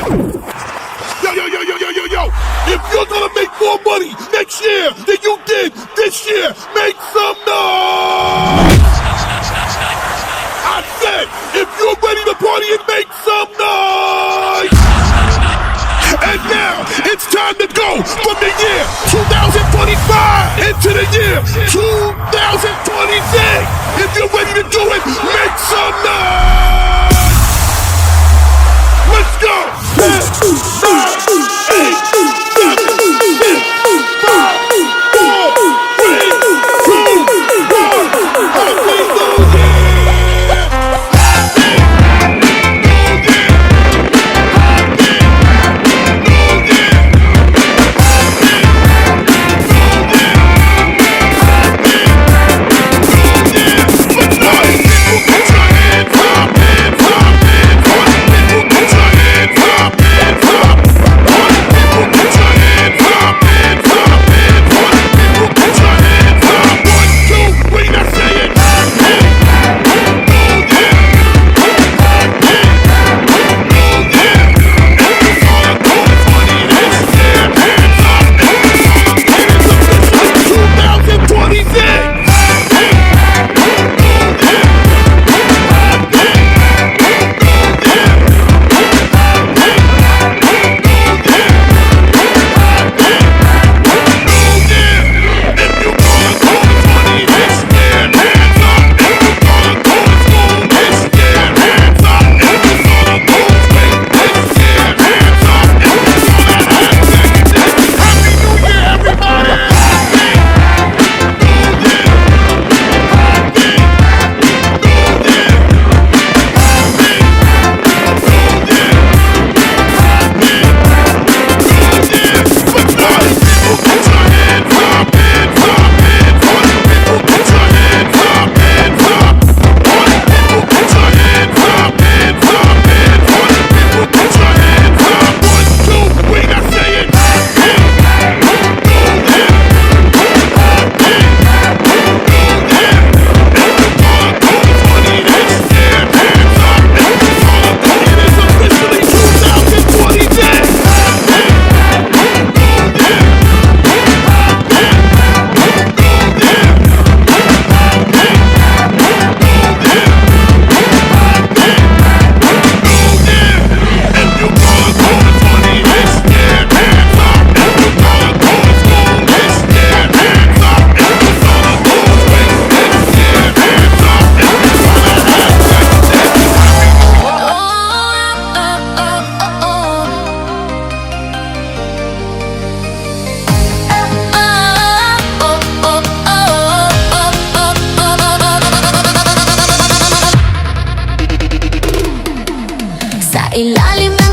Yo, yo, yo, yo, yo, yo, yo. If you're gonna make more money next year than you did this year, make some noise! I said, if you're ready to party and make some noise! And now, it's time to go from the year 2025 into the year 2026. If you're ready to do it, make some noise! Let's go! 10, 9, 8, 7, 6, 5, 4, 3, 2, 1. Happy New Year! Happy New Year! Happy New Year! Happy New Year! Happy New Year! Let's go! People put your hands up, hands up, hands up. People put your hands up, hands up. People put your hands up, hands up, hands up. People put your hands up. 1, 2, 3, now say it. Happy New Year! Happy New Year! If you wanna go funny this year, hands up. If you wanna get it officially 2026. Happy New Year! Happy New Year! Sa ilalim ng